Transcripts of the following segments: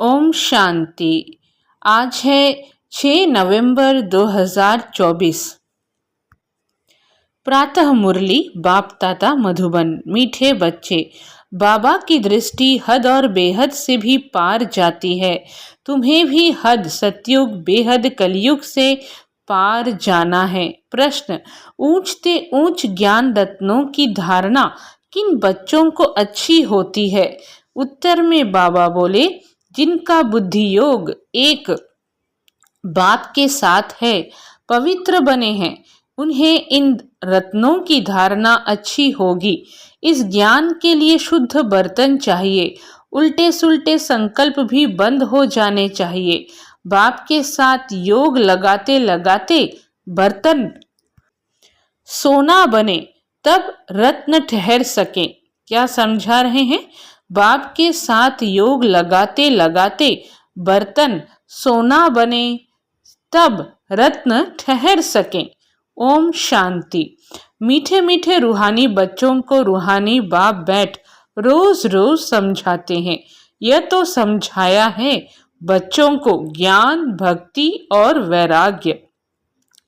ओम शांति। आज है 6 नवंबर 2024। प्रातः मुरली बाप दादा मधुबन। मीठे बच्चे, बाबा की दृष्टि हद और बेहद से भी पार जाती है। तुम्हें भी हद सतयुग बेहद कलयुग से पार जाना है। प्रश्न, ऊंचते ऊंच ज्ञान रत्नों की धारणा किन बच्चों को अच्छी होती है? उत्तर में बाबा बोले, जिनका बुद्धि योग एक बाप के साथ है, पवित्र बने हैं, उन्हें इन रत्नों की धारणा अच्छी होगी। इस ज्ञान के लिए शुद्ध बर्तन चाहिए। उल्टे सुल्टे संकल्प भी बंद हो जाने चाहिए। बाप के साथ योग लगाते लगाते बर्तन सोना बने, तब रत्न ठहर सके। क्या समझा रहे हैं? बाप के साथ योग लगाते लगाते बर्तन सोना बने, तब रत्न ठहर सके। ओम शांति। मीठे मीठे रूहानी बच्चों को रूहानी बाप बैठ रोज रोज समझाते हैं। यह तो समझाया है बच्चों को ज्ञान, भक्ति और वैराग्य।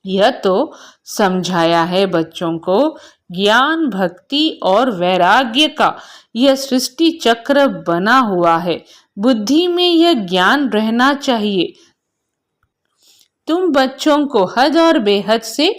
यह तो समझाया है बच्चों को ज्ञान, भक्ति और वैराग्य का यह सृष्टि चक्र बना हुआ है। बुद्धि में यह ज्ञान रहना चाहिए। तुम बच्चों को हद और बेहद से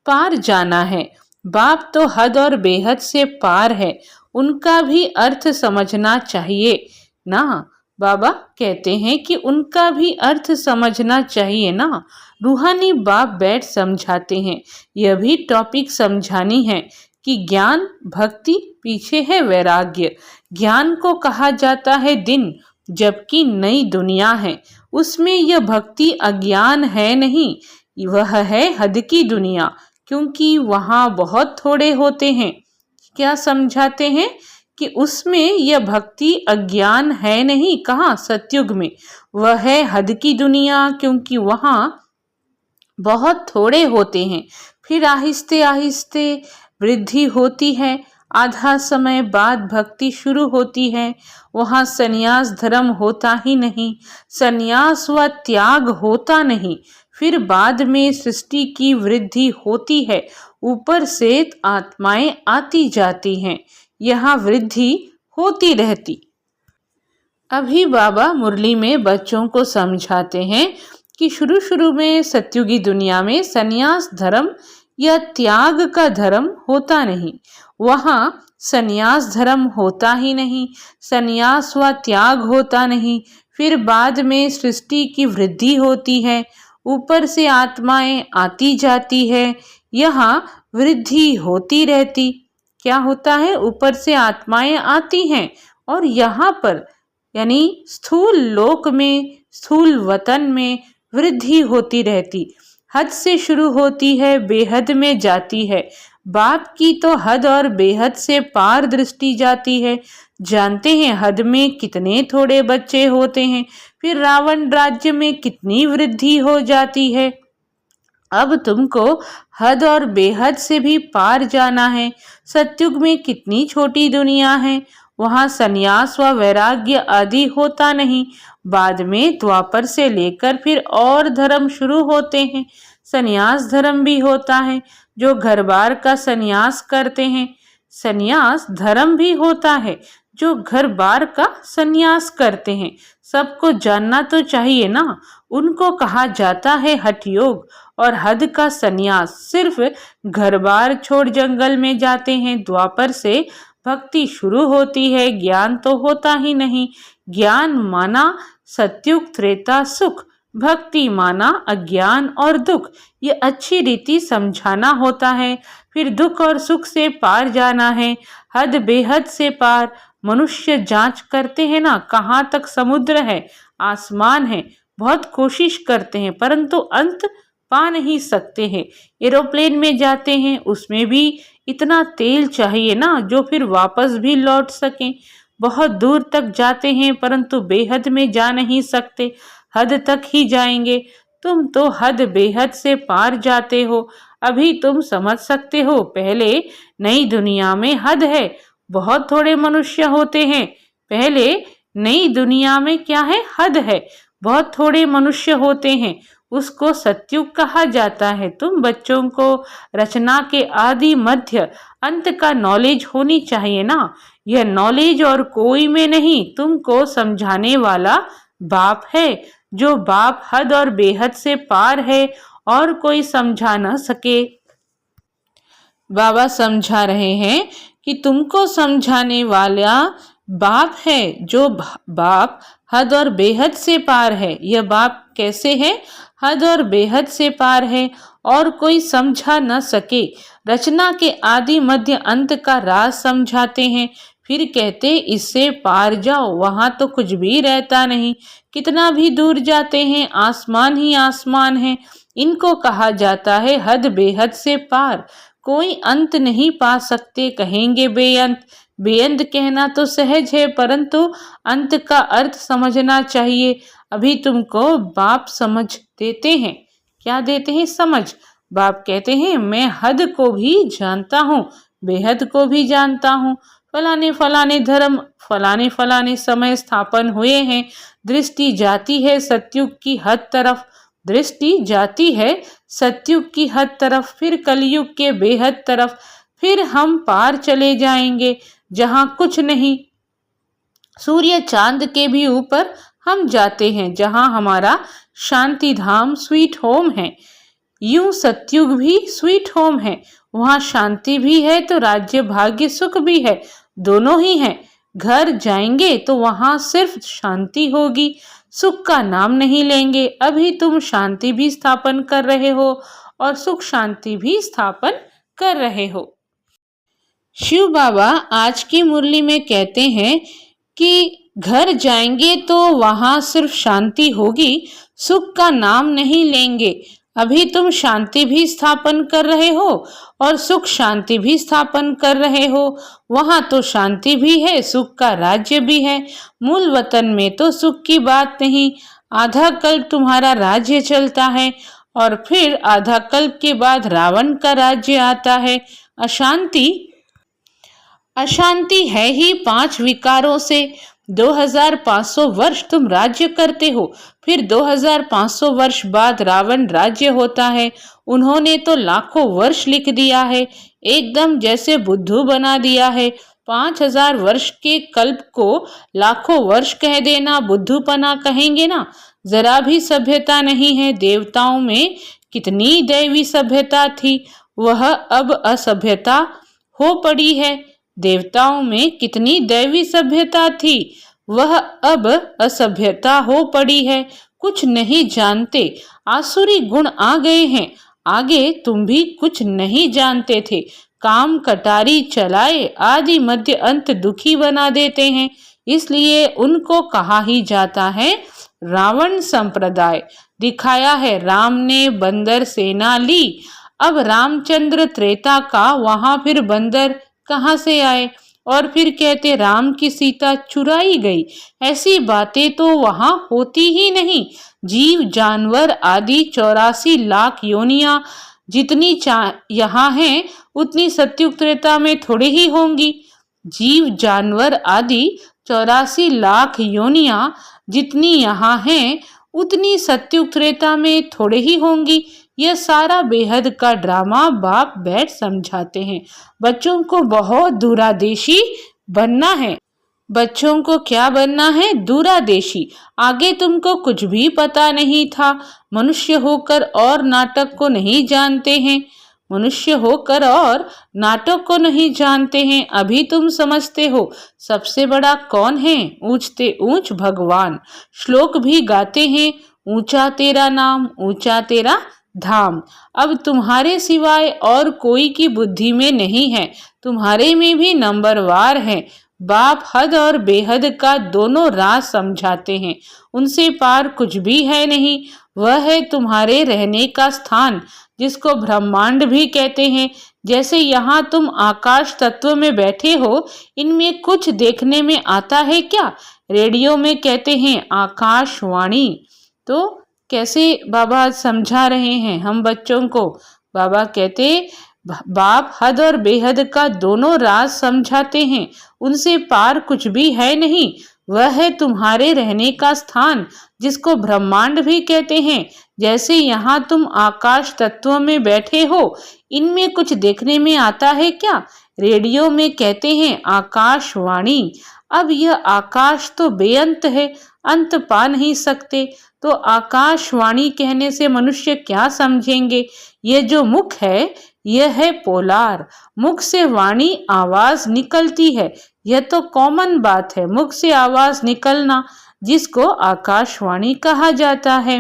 पार जाना है। बाप तो हद और बेहद से पार है, उनका भी अर्थ समझना चाहिए ना। बाबा कहते हैं कि उनका भी अर्थ समझना चाहिए ना। रूहानी बाप बैठ समझाते हैं। यह भी टॉपिक समझानी है कि ज्ञान, भक्ति पीछे है वैराग्य। ज्ञान को कहा जाता है दिन, जबकि नई दुनिया है, उसमें यह भक्ति अज्ञान है नहीं, वह है हद की दुनिया, क्योंकि वहाँ बहुत थोड़े होते हैं। क्या समझाते हैं कि उसमें यह भक्ति अज्ञान है नहीं। कहाँ? सतयुग में। वह है हद की दुनिया, क्योंकि वहाँ बहुत थोड़े होते हैं। फिर आहिस्ते आहिस्ते वृद्धि होती है। आधा समय बाद भक्ति शुरू होती है। वहाँ संन्यास धर्म होता ही नहीं, संन्यास व त्याग होता नहीं। फिर बाद में सृष्टि की वृद्धि होती है। ऊपर से आत्माएं आती जाती हैं, यहाँ वृद्धि होती रहती। अभी बाबा मुरली में बच्चों को समझाते हैं कि शुरू शुरू में सतयुगी दुनिया में संन्यास धर्म या त्याग का धर्म होता नहीं। वहाँ संन्यास धर्म होता ही नहीं, संन्यास व त्याग होता नहीं। फिर बाद में सृष्टि की वृद्धि होती है, ऊपर से आत्माएं आती जाती है, यहाँ वृद्धि होती रहती। क्या होता है? ऊपर से आत्माएं आती हैं और यहाँ पर यानी स्थूल लोक में, स्थूल वतन में वृद्धि होती रहती। हद से शुरू होती है, बेहद में जाती है। बाप की तो हद और बेहद से पार दृष्टि जाती है। जानते हैं हद में कितने थोड़े बच्चे होते हैं, फिर रावण राज्य में कितनी वृद्धि हो जाती है। अब तुमको हद और बेहद से भी पार जाना है। सतयुग में कितनी छोटी दुनिया है, वहाँ संन्यास व वैराग्य आदि होता नहीं। बाद में द्वापर से लेकर फिर और धर्म शुरू होते हैं। संन्यास धर्म भी होता है, जो घर बार का संन्यास करते हैं। संन्यास धर्म भी होता है, जो घर बार का संन्यास करते हैं। सबको जानना तो चाहिए ना। उनको कहा जाता है हठ योग और हद का संन्यास। सिर्फ घर बार छोड़ जंगल में जाते हैं। द्वापर से भक्ति शुरू होती है, ज्ञान तो होता ही नहीं। ज्ञान माना सतयुग त्रेता सुख, भक्ति माना अज्ञान और दुख। ये अच्छी रीति समझाना होता है। फिर दुख और सुख से पार जाना है, हद बेहद से पार। मनुष्य जांच करते हैं ना, कहाँ तक समुद्र है, आसमान है, बहुत कोशिश करते हैं परंतु अंत पा नहीं सकते हैं। एरोप्लेन में जाते हैं, उसमें भी इतना तेल चाहिए ना, जो फिर वापस भी लौट सके। बहुत दूर तक जाते हैं परंतु बेहद में जा नहीं सकते, हद तक ही जाएंगे। तुम तो हद बेहद से पार जाते हो। अभी तुम समझ सकते हो, पहले नई दुनिया में हद है, बहुत थोड़े मनुष्य होते हैं। पहले नई दुनिया में क्या है, हद है। बहुत थोड़े मनुष्य होते हैं, उसको सत्युग कहा जाता है। तुम बच्चों को रचना के आदि मध्य अंत का नॉलेज होनी चाहिए ना। यह नॉलेज और कोई में नहीं, तुमको समझाने वाला बाप है। जो बाप हद और बेहद से पार है और कोई समझा न सके। बाबा समझा रहे हैं कि तुमको समझाने वाला बाप है, जो बाप हद और बेहद से पार है। यह बाप कैसे है? हद और बेहद से पार है और कोई समझा न सके। रचना के आदि मध्य अंत का राज समझाते हैं, फिर कहते इससे पार जाओ। वहां तो कुछ भी रहता नहीं, कितना भी दूर जाते हैं आसमान ही आसमान है। इनको कहा जाता है हद बेहद से पार। कोई अंत नहीं पा सकते, कहेंगे बेअंत। बेअंत कहना तो सहज है, परंतु अंत का अर्थ समझना चाहिए। अभी तुमको बाप समझ देते हैं। क्या देते हैं? समझ। बाप कहते हैं मैं हद को भी जानता हूँ, बेहद को भी जानता हूँ। फलाने फलाने धर्म फलाने फलाने समय स्थापन हुए हैं। दृष्टि जाती है सत्युग की हद तरफ, दृष्टि जाती है सत्युग की हद तरफ, फिर कलयुग के बेहद तरफ। फिर हम पार चले जाएंगे जहां कुछ नहीं। सूर्य चांद के भी ऊपर हम जाते हैं, जहां हमारा शांति धाम स्वीट होम है। यूं सत्युग भी स्वीट होम है, वहां शांति भी है तो राज्य भाग्य सुख भी है, दोनों ही है। घर जाएंगे तो वहां सिर्फ शांति होगी, सुख का नाम नहीं लेंगे। अभी तुम शांति भी स्थापन कर रहे हो और सुख शांति भी स्थापन कर रहे हो। शिव बाबा आज की मुरली में कहते हैं कि घर जाएंगे तो वहां सिर्फ शांति होगी, सुख का नाम नहीं लेंगे। अभी तुम शांति भी स्थापन कर रहे हो और सुख शांति भी स्थापन कर रहे हो। वहां तो शांति भी है, सुख का राज्य भी है। मूल वतन में तो सुख की बात नहीं। आधा कल्प तुम्हारा राज्य चलता है और फिर आधा कल्प के बाद रावण का राज्य आता है। अशांति है ही 5 विकारों से। 2500 वर्ष तुम राज्य करते हो, फिर 2500 वर्ष बाद रावण राज्य होता है। उन्होंने तो लाखों वर्ष लिख दिया है, एकदम जैसे बुद्धू बना दिया है। 5000 वर्ष के कल्प को लाखों वर्ष कह देना बुद्धूपना कहेंगे ना। जरा भी सभ्यता नहीं है। देवताओं में कितनी दैवी सभ्यता थी, वह अब असभ्यता हो पड़ी है। देवताओं में कितनी दैवी सभ्यता थी, वह अब असभ्यता हो पड़ी है। कुछ नहीं जानते, आसुरी गुण आ गए हैं। आगे तुम भी कुछ नहीं जानते थे। काम कटारी चलाए आदि मध्य अंत दुखी बना देते हैं, इसलिए उनको कहा ही जाता है रावण संप्रदाय। दिखाया है राम ने बंदर सेना ली। अब रामचंद्र त्रेता का, वहां फिर बंदर कहाँ से आए? और फिर कहते राम की सीता चुराई गई। ऐसी बातें तो वहां होती ही नहीं। जीव जानवर आदि 84 लाख योनियां जितनी यहाँ हैं उतनी सत्युग त्रेता में थोड़ी ही होंगी। जीव जानवर आदि 84 लाख योनियां जितनी यहाँ हैं उतनी सत्युग त्रेता में थोड़े ही होंगी। यह सारा बेहद का ड्रामा बाप बैठ समझाते हैं। बच्चों को बहुत दूरादेशी बनना है। बच्चों को क्या बनना है? दूरादेशी। आगे तुमको कुछ भी पता नहीं था। मनुष्य होकर और नाटक को नहीं जानते हैं। मनुष्य होकर और नाटक को नहीं जानते हैं। अभी तुम समझते हो सबसे बड़ा कौन है? ऊंचते ऊंच भगवान। श्लोक भी गाते हैं, ऊंचा तेरा नाम, ऊंचा तेरा धाम। अब तुम्हारे सिवाय और कोई की बुद्धि में नहीं है, तुम्हारे में भी नंबरवार है। बाप हद और बेहद का दोनों राज समझाते हैं। उनसे पार कुछ भी है नहीं। वह है तुम्हारे रहने का स्थान, जिसको ब्रह्मांड भी कहते हैं। जैसे यहाँ तुम आकाश तत्व में बैठे हो, इनमें कुछ देखने में आता है क्या? रेडियो में कहते हैं आकाशवाणी। तो कैसे बाबा समझा रहे हैं हम बच्चों को? बाबा कहते बाप हद और बेहद का दोनों राज समझाते हैं। उनसे पार कुछ भी है नहीं। वह है तुम्हारे रहने का स्थान, जिसको ब्रह्मांड भी कहते हैं। जैसे यहाँ तुम आकाश तत्वों में बैठे हो, इनमें कुछ देखने में आता है क्या? रेडियो में कहते हैं आकाशवाणी। अब यह आकाश तो बेअंत है, अंत पा नहीं सकते, तो आकाशवाणी कहने से मनुष्य क्या समझेंगे? यह जो मुख है, यह है पोलार। मुख से वाणी आवाज निकलती है, यह तो कॉमन बात है, मुख से आवाज निकलना, जिसको आकाशवाणी कहा जाता है।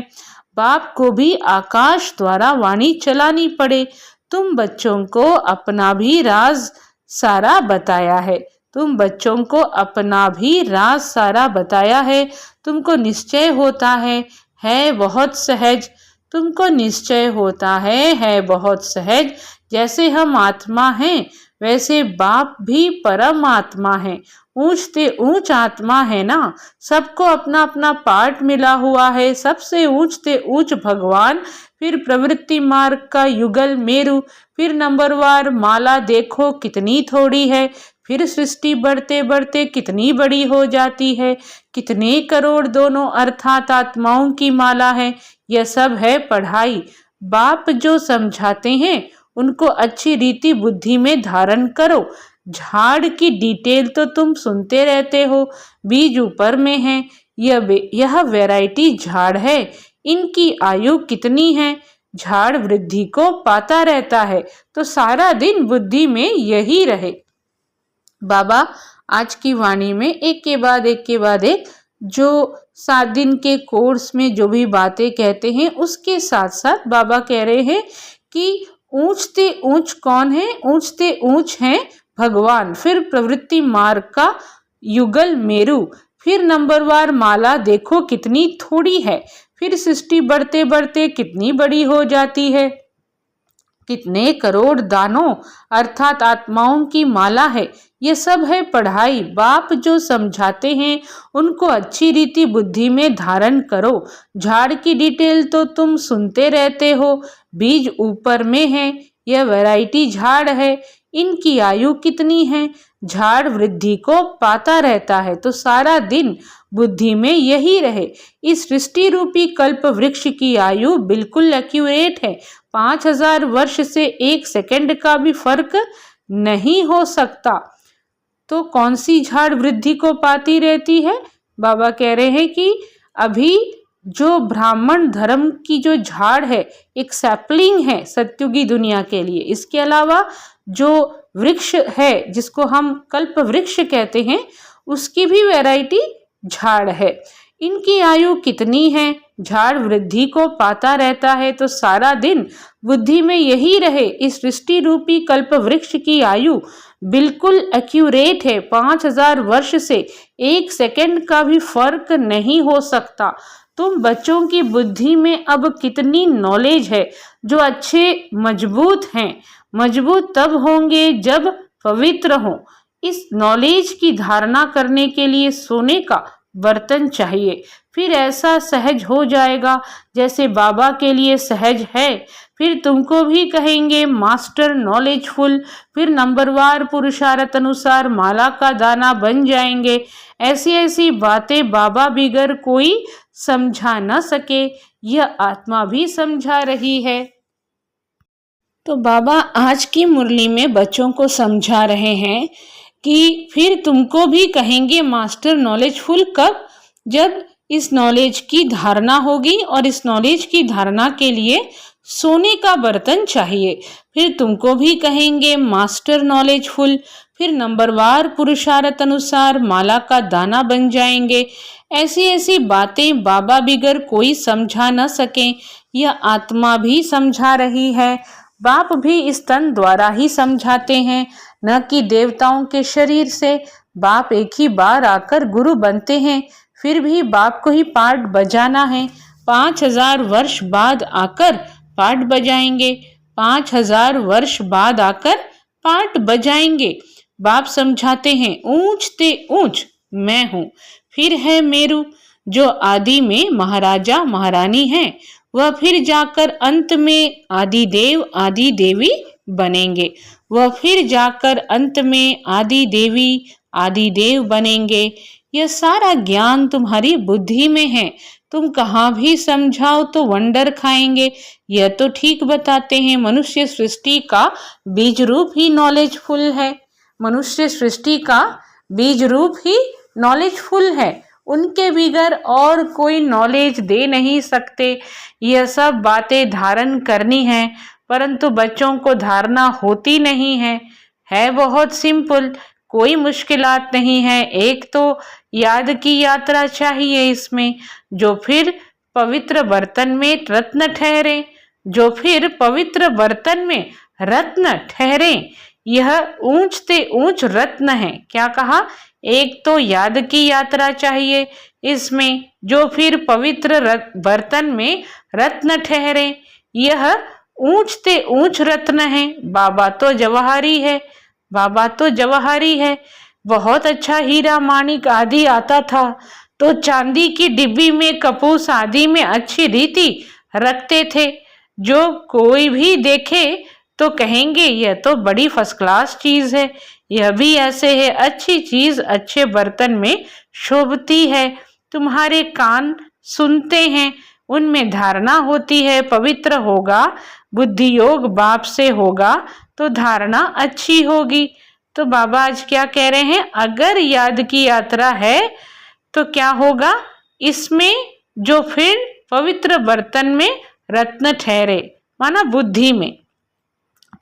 बाप को भी आकाश द्वारा वाणी चलानी पड़े। तुम बच्चों को अपना भी राज सारा बताया है, तुम बच्चों को अपना भी राज सारा बताया है। तुमको निश्चय होता है बहुत सहज, तुमको निश्चय होता है बहुत सहज। जैसे हम आत्मा हैं, वैसे बाप भी परमात्मा है, ऊंच से ऊंच आत्मा है ना। सबको अपना अपना पार्ट मिला हुआ है, सबसे ऊंच से ऊंच भगवान, फिर प्रवृत्ति मार्ग का युगल मेरु, फिर नंबरवार माला देखो कितनी थोड़ी है, फिर सृष्टि बढ़ते बढ़ते कितनी बड़ी हो जाती है, कितने करोड़ दोनों अर्थात आत्माओं की माला है। यह सब है पढ़ाई। बाप जो समझाते हैं उनको अच्छी रीति बुद्धि में धारण करो। झाड़ की डिटेल तो तुम सुनते रहते हो, बीज ऊपर में है। यह वैरायटी झाड़ है, इनकी आयु कितनी है? झाड़ वृद्धि को पाता रहता है, तो सारा दिन बुद्धि में यही रहे। बाबा आज की वाणी में एक के बाद एक जो 7 दिन के कोर्स में जो भी बातें कहते हैं, उसके साथ साथ बाबा कह रहे हैं कि ऊंच से ऊंच कौन है? ऊंच से ऊंच है भगवान, फिर प्रवृत्ति मार्ग का युगल मेरु, फिर नंबरवार माला देखो कितनी थोड़ी है, फिर सृष्टि बढ़ते बढ़ते कितनी बड़ी हो जाती है, कितने करोड़ दानों अर्थात आत्माओं की माला है। ये सब है पढ़ाई। बाप जो समझाते हैं उनको अच्छी रीति बुद्धि में धारण करो। झाड़ की डिटेल तो तुम सुनते रहते हो, बीज ऊपर में है, यह वैरायटी झाड़ है, इनकी आयु कितनी है? झाड़ वृद्धि को पाता रहता है, तो सारा दिन बुद्धि में यही रहे। इस सृष्टि रूपी कल्प वृक्ष की आयु बिल्कुल एक्यूरेट है, 5000 वर्ष से 1 सेकंड का भी फर्क नहीं हो सकता। तो कौन सी झाड़ वृद्धि को पाती रहती है? बाबा कह रहे हैं कि अभी जो ब्राह्मण धर्म की जो झाड़ है, एक सैपलिंग है सत्युगी दुनिया के लिए। इसके अलावा जो वृक्ष है जिसको हम कल्प वृक्ष कहते हैं, उसकी भी वैरायटी झाड़ है। इनकी आयु कितनी है? झाड़ वृद्धि को पाता रहता है, तो सारा दिन बुद्धि में यही रहे। इस सृष्टि रूपी कल्प वृक्ष की आयु बिल्कुल एक्यूरेट है, 5000 वर्ष से 1 सेकंड का भी फर्क नहीं हो सकता। तुम बच्चों की बुद्धि में अब कितनी नॉलेज है, जो अच्छे मजबूत हैं। मजबूत तब होंगे जब पवित्र हो। इस नॉलेज की धारणा करने के लिए सोने का बर्तन चाहिए, फिर ऐसा सहज हो जाएगा जैसे बाबा के लिए सहज है। फिर तुमको भी कहेंगे मास्टर नॉलेजफुल, फिर नंबरवार पुरुषार्थ अनुसार माला का दाना बन जाएंगे। ऐसी ऐसी बातें बाबा बिगर कोई समझा न सके, यह आत्मा भी समझा रही है। तो बाबा आज की मुरली में बच्चों को समझा रहे हैं कि फिर तुमको भी कहेंगे मास्टर नॉलेजफुल कब? जब इस नॉलेज की धारणा होगी, और इस नॉलेज की धारणा के लिए सोने का बर्तन चाहिए। फिर तुमको भी कहेंगे मास्टर नॉलेजफुल, फिर नंबरवार पुरुषार्थ अनुसार माला का दाना बन जाएंगे। ऐसी ऐसी बातें बाबा बिगर कोई समझा न सके, यह आत्मा भी समझा रही है। बाप भी इस तन द्वारा ही समझाते हैं, न कि देवताओं के शरीर से। बाप एक ही बार आकर गुरु बनते हैं, फिर भी बाप को ही पार्ट बजाना है। 5000 वर्ष बाद आकर पार्ट बजाएंगे, 5000 वर्ष बाद आकर पार्ट बजाएंगे। बाप समझाते हैं ऊंच ते ऊंच मैं हूँ। फिर है मेरु, जो आदि में महाराजा महारानी है, वह फिर जाकर अंत में आदि देव आदि देवी बनेंगे। वह फिर जाकर अंत में आदि देवी आदि देव बनेंगे। यह सारा ज्ञान तुम्हारी बुद्धि में है। तुम कहाँ भी समझाओ तो वंडर खाएंगे। यह तो ठीक बताते हैं, मनुष्य सृष्टि का बीज रूप ही नॉलेजफुल है। मनुष्य सृष्टि का बीज रूप ही नॉलेजफुल है। उनके बिगर और कोई नॉलेज दे नहीं सकते। यह सब बातें धारण करनी है, परंतु बच्चों को धारणा होती नहीं है बहुत सिंपल, कोई मुश्किलात नहीं है। एक तो याद की यात्रा चाहिए इसमें, जो फिर पवित्र बर्तन में रत्न ठहरे, जो फिर पवित्र बर्तन में रत्न ठहरे। यह ऊंच से ऊंच रत्न है। क्या कहा? एक तो याद की यात्रा चाहिए इसमें, जो फिर पवित्र बर्तन में रत्न ठहरे। यह ऊंच से ऊंच रत्न है। बाबा तो जवाहरी है, बाबा तो जवाहरी है। बहुत अच्छा हीरा माणिक आदि आता था तो चांदी की डिब्बी में कपूस आदि में अच्छी रीति रखते थे। जो कोई भी देखे तो कहेंगे यह तो बड़ी फर्स्ट क्लास चीज है। यह भी ऐसे है, अच्छी चीज अच्छे बर्तन में शोभती है। तुम्हारे कान सुनते हैं, उनमें धारणा होती है। पवित्र होगा, बुद्धि योग बाप से होगा तो धारणा अच्छी होगी। तो बाबा आज क्या कह रहे हैं? अगर याद की यात्रा है तो क्या होगा इसमें, जो फिर पवित्र बर्तन में रत्न ठहरे, माना बुद्धि में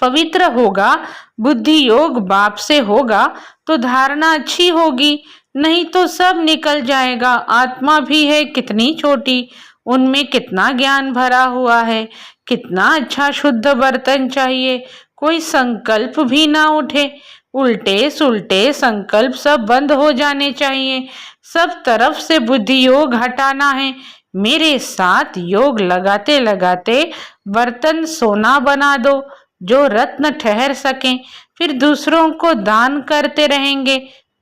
पवित्र होगा, बुद्धि योग बाप से होगा तो धारणा अच्छी होगी। नहीं तो सब निकल जाएगा। आत्मा भी है कितनी छोटी, उनमें कितना ज्ञान भरा हुआ है। कितना अच्छा शुद्ध बर्तन चाहिए, कोई संकल्प भी ना उठे। उल्टे सुल्टे संकल्प सब बंद हो जाने चाहिए। सब तरफ से बुद्धि योग हटाना है। मेरे साथ योग लगाते लगाते बर्तन सोना बना दो, जो रत्न ठहर सकें। फिर दूसरों को दान करते रहेंगे।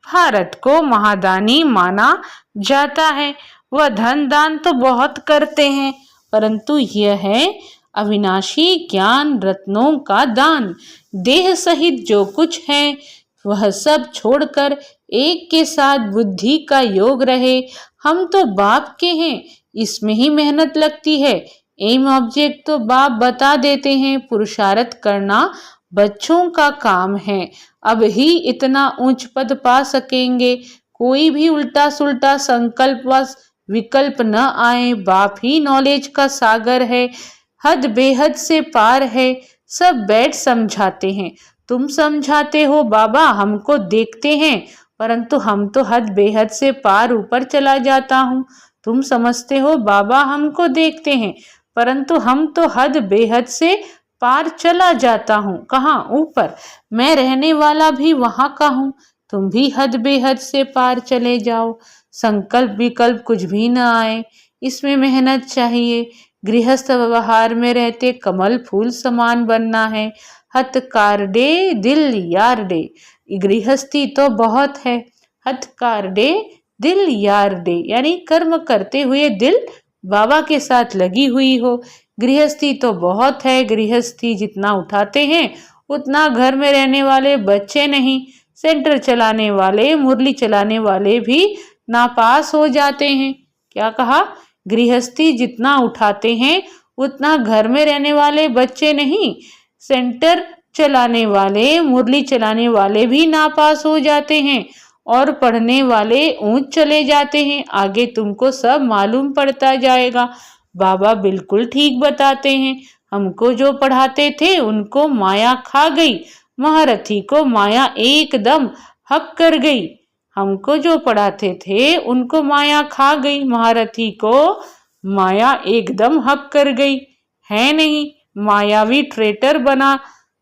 भारत को महादानी माना जाता है। वह धन दान तो बहुत करते हैं, परंतु यह है अविनाशी ज्ञान रत्नों का दान। देह सहित जो कुछ है वह सब छोड़कर एक के साथ बुद्धि का योग रहे। हम तो बाप के हैं, इसमें ही मेहनत लगती है। एम ऑब्जेक्ट तो बाप बता देते हैं, पुरुषार्थ करना बच्चों का काम है। अब ही इतना ऊंच पद पा सकेंगे। कोई भी उल्टा सुल्टा संकल्प व विकल्प न आए। बाप ही नॉलेज का सागर है, हद बेहद से पार है। सब बैठ समझाते हैं। तुम समझाते हो बाबा, हमको देखते हैं, परंतु हम तो हद बेहद से पार ऊपर चला जाता हूँ। तुम समझते हो बाबा हमको देखते हैं, परंतु हम तो हद बेहद से पार चला जाता हूँ। कहाँ? ऊपर। मैं रहने वाला भी वहां का हूँ। तुम भी हद बेहद से पार चले जाओ। संकल्प विकल्प कुछ भी न आए, इसमें मेहनत चाहिए। गृहस्थ व्यवहार में रहते कमल फूल समान बनना है। हथकारडे दिल यार डे। गृहस्थी तो बहुत है, हथकारडे दिल यार डे, यानी कर्म करते हुए दिल बाबा के साथ लगी हुई हो। गृहस्थी तो बहुत है। गृहस्थी जितना उठाते हैं उतना घर में रहने वाले बच्चे नहीं, सेंटर चलाने वाले, मुरली चलाने वाले भी नापास हो जाते हैं। क्या कहा? गृहस्थी जितना उठाते हैं उतना घर में रहने वाले बच्चे नहीं, सेंटर चलाने वाले, मुरली चलाने वाले भी नापास हो जाते हैं और पढ़ने वाले ऊंच चले जाते हैं। आगे तुमको सब मालूम पड़ता जाएगा। बाबा बिल्कुल ठीक बताते हैं। हमको जो पढ़ाते थे उनको माया खा गई, महारथी को माया एकदम हक कर गई। हमको जो पढ़ाते थे उनको माया खा गई, महारथी को माया एकदम हक कर गई। है नहीं, मायावी ट्रेटर बना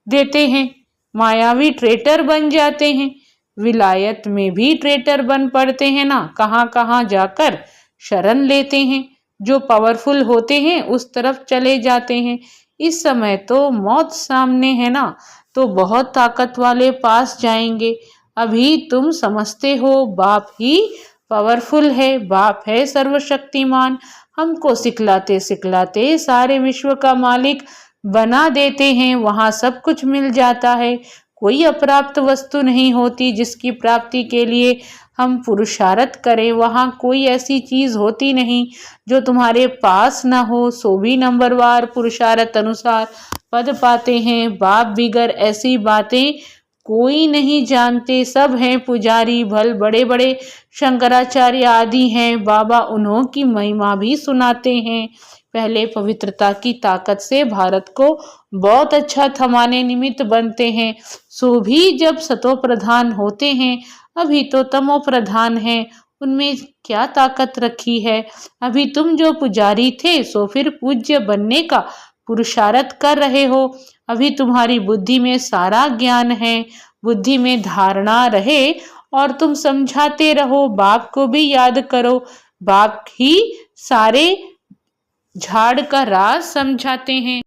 देते हैं, मायावी ट्रेटर बन जाते हैं। विलायत में भी ट्रेटर बन पड़ते हैं ना, कहाँ कहाँ जाकर शरण लेते हैं। जो पावरफुल होते हैं उस तरफ चले जाते हैं। इस समय तो मौत सामने है ना, तो बहुत ताकत वाले पास जाएंगे। अभी तुम समझते हो बाप ही पावरफुल है, बाप है सर्वशक्तिमान। हमको सिखलाते सिखलाते सारे विश्व का मालिक बना देते हैं। वहाँ सब कुछ मिल जाता है। कोई अप्राप्त वस्तु नहीं होती जिसकी प्राप्ति के लिए हम पुरुषार्थ करें। वहाँ कोई ऐसी चीज होती नहीं जो तुम्हारे पास ना हो। सो भी नंबरवार पुरुषार्थ अनुसार पद पाते हैं। बाप बिगर ऐसी बातें कोई नहीं जानते। सब हैं पुजारी, भल बड़े बड़े शंकराचार्य आदि हैं। बाबा उन्हों की महिमा भी सुनाते हैं। पहले पवित्रता की ताकत से भारत को बहुत अच्छा थमाने निमित्त बनते हैं। सो भी जब सतो प्रधान होते हैं, अभी तो तमो प्रधान है, उनमें क्या ताकत रखी है। अभी तुम जो पुजारी थे सो फिर पूज्य बनने का पुरुषार्थ कर रहे हो। अभी तुम्हारी बुद्धि में सारा ज्ञान है। बुद्धि में धारणा रहे और तुम समझाते रहो। बाप को भी याद करो। बाप ही सारे झाड़ का राज समझाते हैं।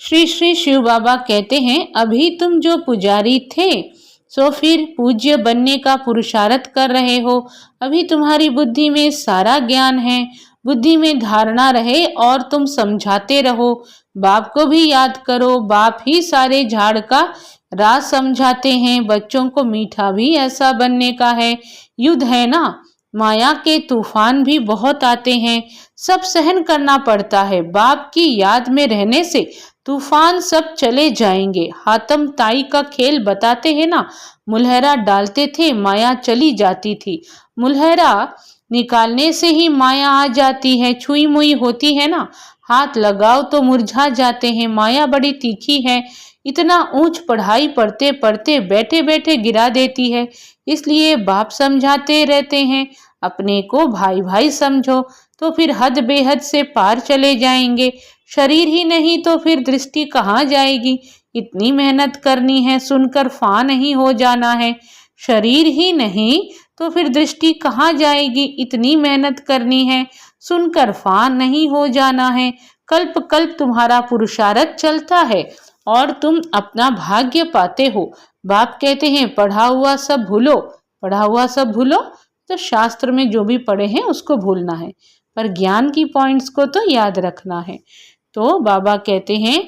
श्री श्री शिव बाबा कहते हैं, अभी तुम जो पुजारी थे सो फिर पूज्य बनने का पुरुषार्थ कर रहे हो। अभी तुम्हारी बुद्धि में सारा ज्ञान है। बुद्धि में धारणा रहे और तुम समझाते रहो। बाप को भी याद करो। बाप ही सारे झाड़ का राज समझाते हैं। बच्चों को मीठा भी ऐसा बनने का है। युद्ध है ना, माया के तूफान भी बहुत आते हैं, सब सहन करना पड़ता है। बाप की याद में रहने से तूफान सब चले जाएंगे। हातम ताई का खेल बताते हैं ना, मुलहरा डालते थे, माया चली जाती थी। मुलहरा निकालने से ही माया आ जाती है। छुई मुई होती है ना, हाथ लगाओ तो मुरझा जाते हैं। माया बड़ी तीखी है, इतना ऊंच पढ़ाई पढ़ते पढ़ते बैठे बैठे गिरा देती है। इसलिए बाप समझाते रहते हैं, अपने को भाई भाई समझो तो फिर हद बेहद से पार चले जाएंगे। शरीर ही नहीं तो फिर दृष्टि कहाँ जाएगी। इतनी मेहनत करनी है, सुनकर फा नहीं हो जाना है। शरीर ही नहीं तो फिर दृष्टि कहाँ जाएगी। इतनी मेहनत करनी है, सुनकर फा नहीं हो जाना है। कल्प कल्प तुम्हारा पुरुषार्थ चलता है और तुम अपना भाग्य पाते हो। बाप कहते हैं, पढ़ा हुआ सब भूलो। पढ़ा हुआ सब भूलो तो शास्त्र में जो भी पढ़े हैं उसको भूलना है, पर ज्ञान की पॉइंट्स को तो याद रखना है। तो बाबा कहते हैं,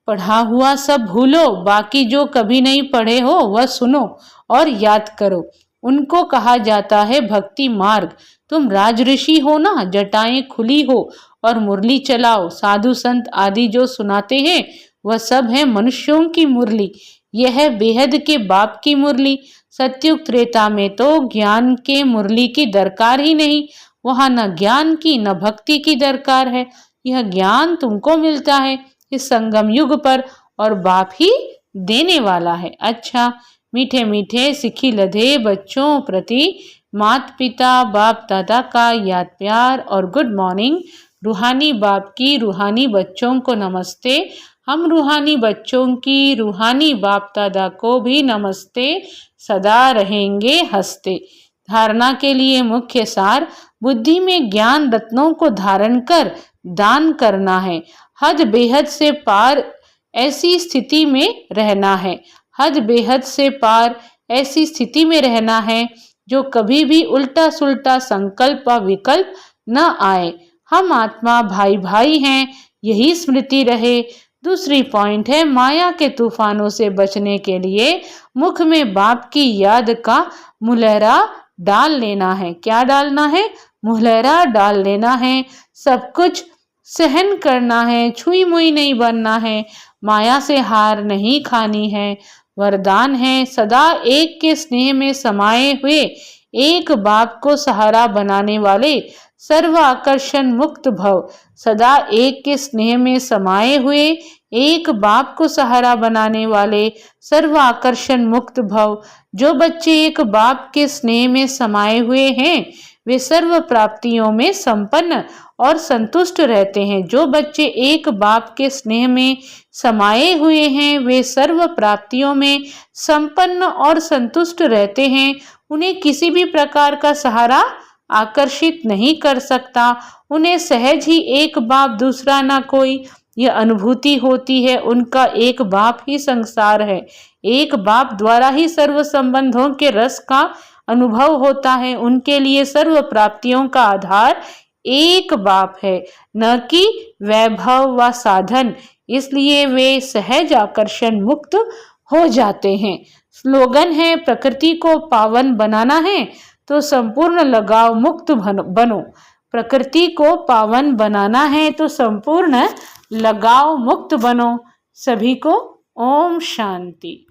पढ़ा हुआ सब भूलो, बाकी जो कभी नहीं पढ़े हो वह सुनो और याद करो। उनको कहा जाता है भक्ति मार्ग। तुम राजऋषि हो ना, जटाएं खुली हो और मुरली चलाओ। साधु संत आदि जो सुनाते हैं वह सब है मनुष्यों की मुरली। यह है बेहद के बाप की मुरली। सत्युग त्रेता में तो ज्ञान के मुरली की दरकार ही नहीं। वहां न ज्ञान की न भक्ति की दरकार है। यह ज्ञान तुमको मिलता है इस संगम युग पर, और बाप ही देने वाला है। अच्छा, मीठे मीठे सिखी लधे बच्चों प्रति माता पिता बाप दादा का याद प्यार और गुड मॉर्निंग। रूहानी बाप की रूहानी बच्चों को नमस्ते। हम रूहानी बच्चों की रूहानी बाप दादा को भी नमस्ते। सदा रहेंगे हंसते। धारणा के लिए मुख्य सार, बुद्धि में ज्ञान रत्नों को धारण कर दान करना है। हद बेहद से पार ऐसी स्थिति में रहना है। हद बेहद से पार ऐसी स्थिति में रहना है जो कभी भी उल्टा सुल्टा संकल्प व विकल्प न आए। हम आत्मा भाई भाई हैं, यही स्मृति रहे। दूसरी पॉइंट है, माया के तूफानों से बचने के लिए मुख में बाप की याद का मुलहरा डाल लेना है। क्या डालना है? मुलहरा डाल लेना है। सब कुछ सहन करना है, छुई मुई नहीं बनना है, माया से हार नहीं खानी है। वरदान है, सदा एक के स्नेह में समाये हुए, एक बाप को सहारा बनाने वाले, सर्व आकर्षण मुक्त भव। सदा एक के स्नेह में समाये हुए, एक बाप को सहारा बनाने वाले, सर्व आकर्षण मुक्त भव। जो बच्चे एक बाप के स्नेह में समाये हुए हैं वे सर्व प्राप्तियों में संपन्न और संतुष्ट रहते हैं। जो बच्चे एक बाप के स्नेह में समाये हुए हैं वे सर्व प्राप्तियों में संपन्न और संतुष्ट रहते हैं। उन्हें किसी भी प्रकार का सहारा आकर्षित नहीं कर सकता। उन्हें सहज ही एक बाप दूसरा ना कोई यह अनुभूति होती है। उनका एक बाप ही संसार है। एक बाप द्वारा ही सर्व संबंधों के रस का अनुभव होता है। उनके लिए सर्व प्राप्तियों का आधार एक बाप है, न कि वैभव व साधन। इसलिए वे सहज आकर्षण मुक्त हो जाते हैं। स्लोगन है, प्रकृति को पावन बनाना है तो संपूर्ण लगाव मुक्त बनो। प्रकृति को पावन बनाना है तो संपूर्ण लगाव मुक्त बनो। सभी को ओम शांति।